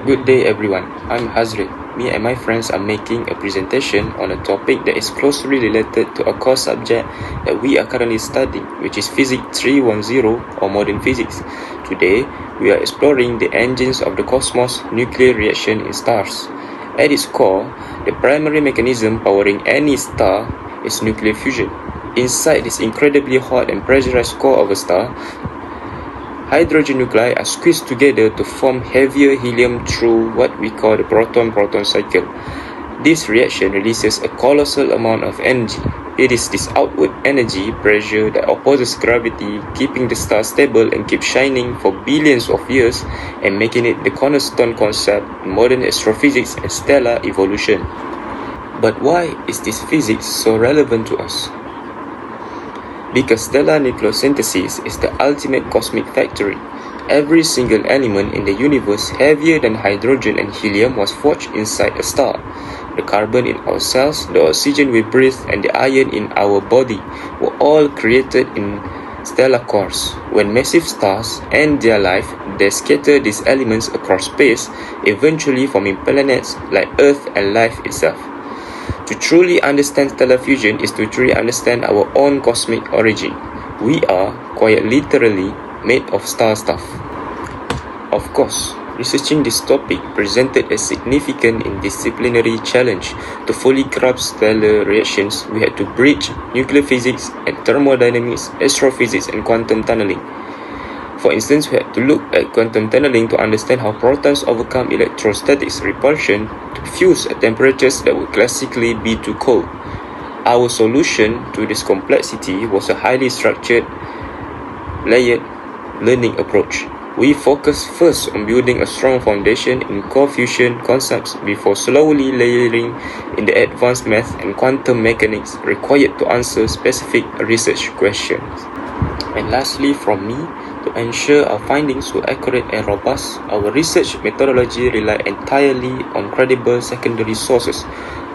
Good day everyone, I'm HAZRIL. Me and my friends are making a presentation on a topic that is closely related to a core subject that we are currently studying, which is Physics 310 or Modern Physics. Today, we are exploring the engines of the cosmos nuclear reaction in stars. At its core, the primary mechanism powering any star is nuclear fusion. Inside this incredibly hot and pressurized core of a star, hydrogen nuclei are squeezed together to form heavier helium through what we call the proton-proton cycle. This reaction releases a colossal amount of energy. It is this outward energy pressure that opposes gravity, keeping the star stable and keep shining for billions of years and making it the cornerstone concept in modern astrophysics and stellar evolution. But why is this physics so relevant to us? Because stellar nucleosynthesis is the ultimate cosmic factory. Every single element in the universe heavier than hydrogen and helium was forged inside a star. The carbon in our cells, the oxygen we breathe, and the iron in our body were all created in stellar cores. When massive stars end their life, they scatter these elements across space, eventually forming planets like Earth and life itself. To truly understand stellar fusion is to truly understand our own cosmic origin. We are, quite literally, made of star stuff. Of course, researching this topic presented a significant interdisciplinary challenge. To fully grasp stellar reactions, we had to bridge nuclear physics and thermodynamics, astrophysics, and quantum tunneling. For instance, we had to look at quantum tunneling to understand how protons overcome electrostatic repulsion to fuse at temperatures that would classically be too cold. Our solution to this complexity was a highly structured, layered learning approach. We focused first on building a strong foundation in core fusion concepts before slowly layering in the advanced math and quantum mechanics required to answer specific research questions. And lastly, from me, to ensure our findings were accurate and robust, our research methodology relied entirely on credible secondary sources.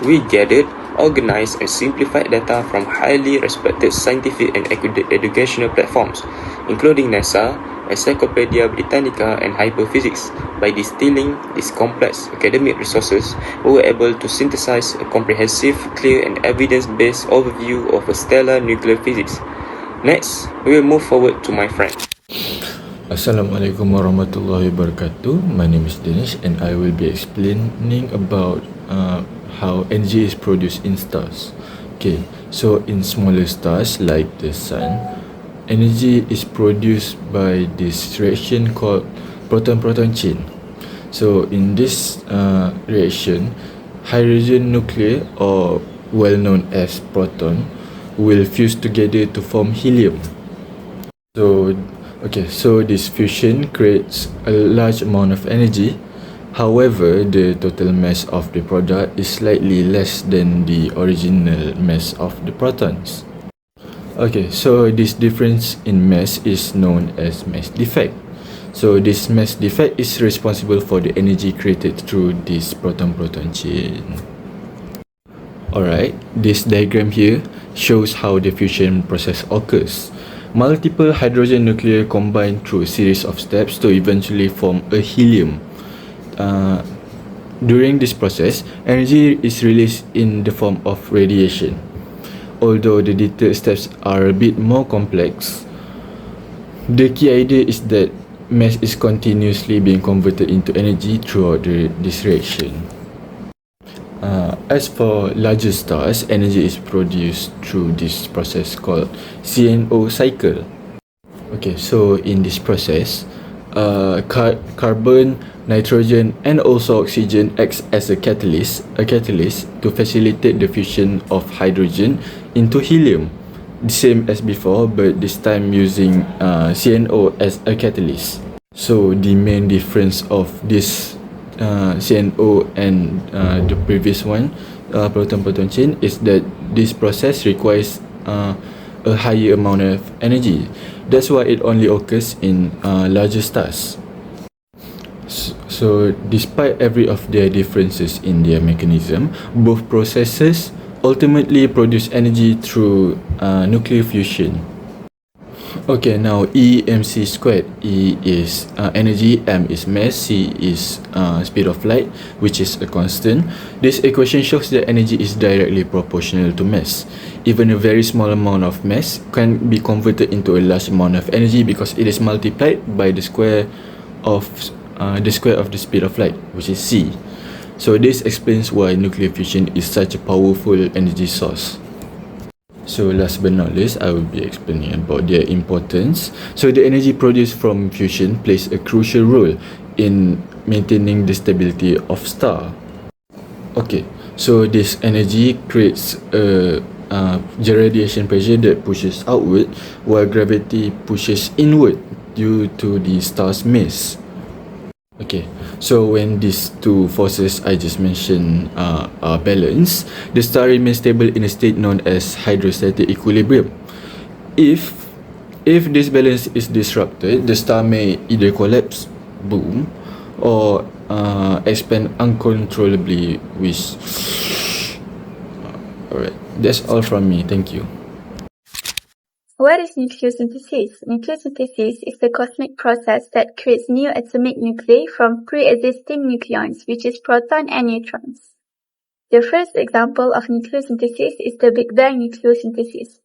We gathered, organized, and simplified data from highly respected scientific and educational platforms, including NASA, Encyclopedia Britannica, and Hyperphysics. By distilling these complex academic resources, we were able to synthesize a comprehensive, clear, and evidence-based overview of a stellar nuclear physics. Next, we will move forward to my friend. Assalamualaikum warahmatullahi wabarakatuh. My name is DANIS and I will be explaining about how energy is produced in stars. Okay, so in smaller stars like the Sun, energy is produced by this reaction called proton-proton chain. So in this reaction, hydrogen nuclei, or well known as proton, will fuse together to form helium. So this fusion creates a large amount of energy. However, the total mass of the product is slightly less than the original mass of the protons. So this difference in mass is known as mass defect. So this mass defect is responsible for the energy created through this proton-proton chain. Alright, this diagram here shows how the fusion process occurs. Multiple hydrogen nuclei combine through a series of steps to eventually form a helium. During this process, energy is released in the form of radiation. Although the detailed steps are a bit more complex, the key idea is that mass is continuously being converted into energy throughout this reaction. As for larger stars, energy is produced through this process called CNO cycle. So in this process, carbon, nitrogen, and also oxygen acts as a catalyst to facilitate the fusion of hydrogen into helium. The same as before, but this time using CNO as a catalyst. So the main difference of this CNO and the previous one, proton-proton chain, is that this process requires a higher amount of energy. That's why it only occurs in larger stars. So despite every of their differences in their mechanism, both processes ultimately produce energy through nuclear fusion. Okay, now E mc squared. E is energy, m is mass, c is speed of light, which is a constant. This equation shows that energy is directly proportional to mass. Even a very small amount of mass can be converted into a large amount of energy because it is multiplied by the square of the speed of light, which is c. So this explains why nuclear fusion is such a powerful energy source. So last but not least, I will be explaining about their importance. So the energy produced from fusion plays a crucial role in maintaining the stability of star. Okay, so this energy creates a radiation pressure that pushes outward while gravity pushes inward due to the star's mass. Okay, so when these two forces I just mentioned are balanced, the star remains stable in a state known as hydrostatic equilibrium. If this balance is disrupted, the star may either collapse, boom, or expand uncontrollably, which... Alright, that's all from me. Thank you. What is nucleosynthesis? Nucleosynthesis is the cosmic process that creates new atomic nuclei from pre-existing nucleons, which is proton and neutrons. The first example of nucleosynthesis is the Big Bang nucleosynthesis.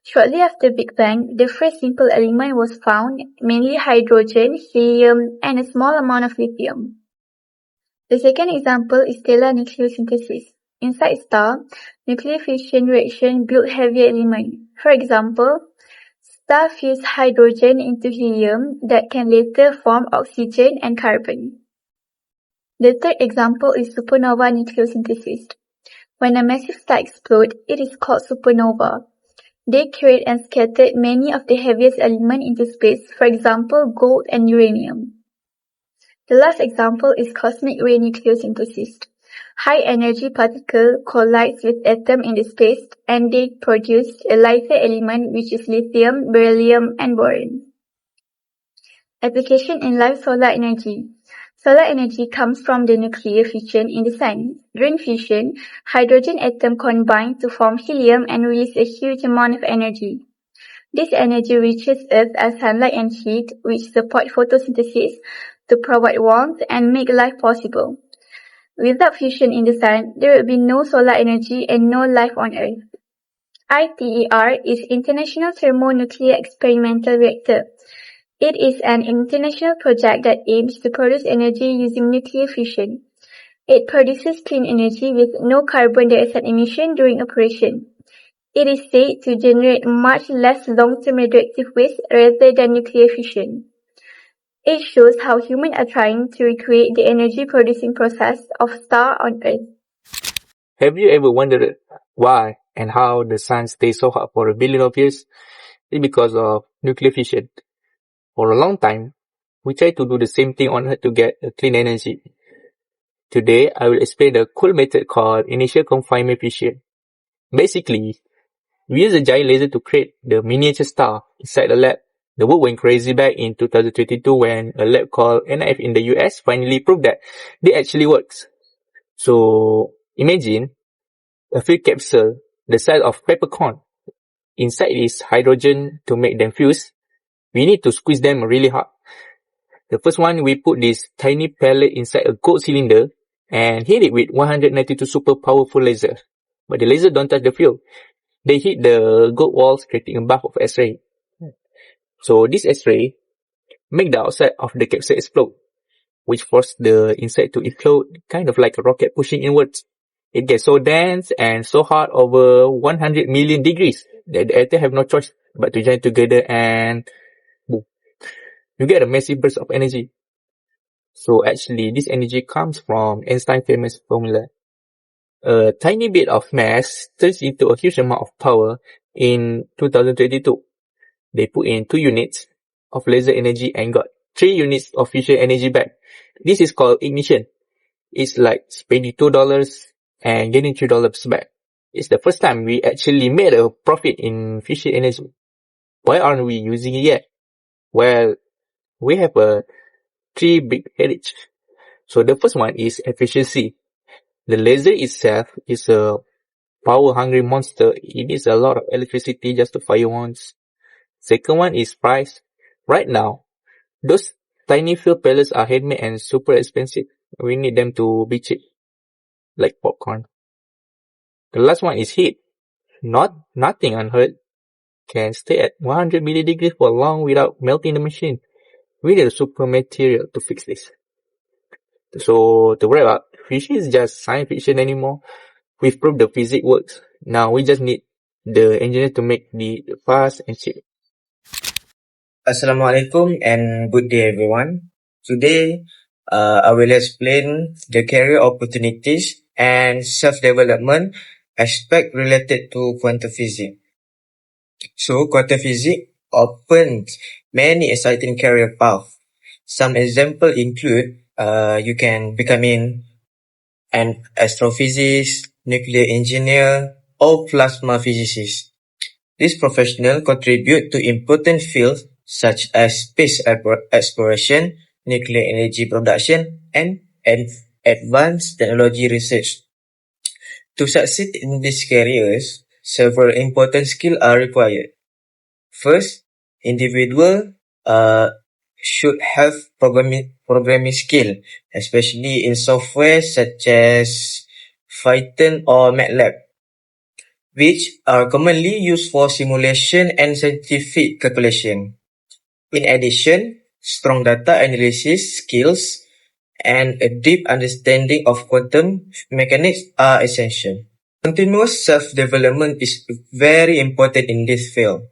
Shortly after Big Bang, the first simple element was found, mainly hydrogen, helium, and a small amount of lithium. The second example is stellar nucleosynthesis. Inside star, nuclear fusion reaction build heavier element. For example, star fuse hydrogen into helium that can later form oxygen and carbon. The third example is supernova nucleosynthesis. When a massive star explodes, it is called supernova. They create and scatter many of the heaviest elements into space, for example, gold and uranium. The last example is cosmic ray nucleosynthesis. High-energy particle collides with atom in the space and they produce a lighter element which is lithium, beryllium, and boron. Application in live solar energy. Solar energy comes from the nuclear fission in the sun. During fission, hydrogen atoms combine to form helium and release a huge amount of energy. This energy reaches Earth as sunlight and heat, which support photosynthesis to provide warmth and make life possible. Without fusion in the sun, there would be no solar energy and no life on Earth. ITER is International Thermonuclear Experimental Reactor. It is an international project that aims to produce energy using nuclear fusion. It produces clean energy with no carbon dioxide emission during operation. It is said to generate much less long-term radioactive waste rather than nuclear fission. It shows how humans are trying to recreate the energy-producing process of star on Earth. Have you ever wondered why and how the sun stays so hot for a billion of years? It's because of nuclear fission. For a long time, we tried to do the same thing on Earth to get a clean energy. Today, I will explain the cool method called initial confinement fission. Basically, we use a giant laser to create the miniature star inside the lab. The work went crazy back in 2022 when a lab called NIF in the US finally proved that it actually works. So, imagine a fuel capsule the size of peppercorn. Inside is hydrogen to make them fuse. We need to squeeze them really hard. The first one, we put this tiny pellet inside a gold cylinder and hit it with 192 super powerful laser. But the laser don't touch the fuel. They hit the gold walls, creating a buff of X-ray. So this X-ray make the outside of the capsule explode, which forced the inside to implode, kind of like a rocket pushing inwards. It gets so dense and so hot over 100 million degrees that the atom have no choice but to join together and boom. You get a massive burst of energy. So actually, this energy comes from Einstein's famous formula. A tiny bit of mass turns into a huge amount of power in 2022. They put in 2 units of laser energy and got 3 units of fusion energy back. This is called ignition. It's like spending $2 and getting $3 back. It's the first time we actually made a profit in fusion energy. Why aren't we using it yet? Well, we have 3 big headaches. So the first one is efficiency. The laser itself is a power-hungry monster. It needs a lot of electricity just to fire once. Second one is price. Right now, those tiny fuel pellets are handmade and super expensive. We need them to be cheap, like popcorn. The last one is heat. Nothing on Earth can stay at 100 milli-degrees for long without melting the machine. We need a super material to fix this. So to wrap up, fish is just science fiction anymore. We've proved the physics works. Now we just need the engineer to make the fast and cheap. Assalamualaikum and good day everyone. Today, I will explain the career opportunities and self-development aspect related to quantum physics. So, quantum physics opens many exciting career paths. Some examples include you can becoming an astrophysicist, nuclear engineer, or plasma physicist. These professionals contribute to important fields such as space exploration, nuclear energy production, and advanced technology research. To succeed in these careers, several important skills are required. First, individual should have programming skill, especially in software such as Python or MATLAB, which are commonly used for simulation and scientific calculation. In addition, strong data analysis skills and a deep understanding of quantum mechanics are essential. Continuous self-development is very important in this field.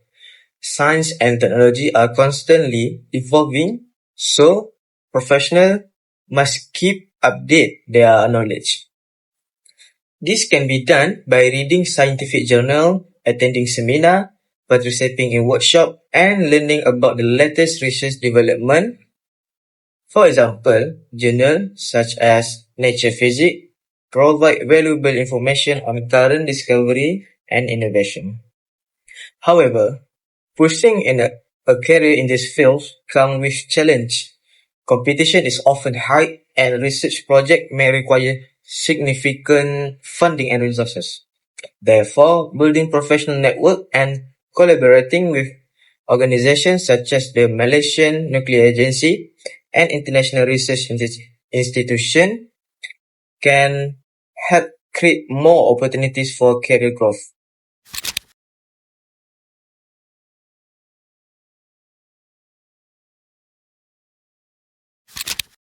Science and technology are constantly evolving, so professionals must keep update their knowledge. This can be done by reading scientific journals, attending seminars, participating in workshops, and learning about the latest research development. For example, journals such as Nature Physics provide valuable information on current discovery and innovation. However, pursuing a career in this field comes with challenge. Competition is often high, and research projects may require significant funding and resources. Therefore, building professional network and collaborating with organizations such as the Malaysian Nuclear Agency and international research institutions can help create more opportunities for career growth.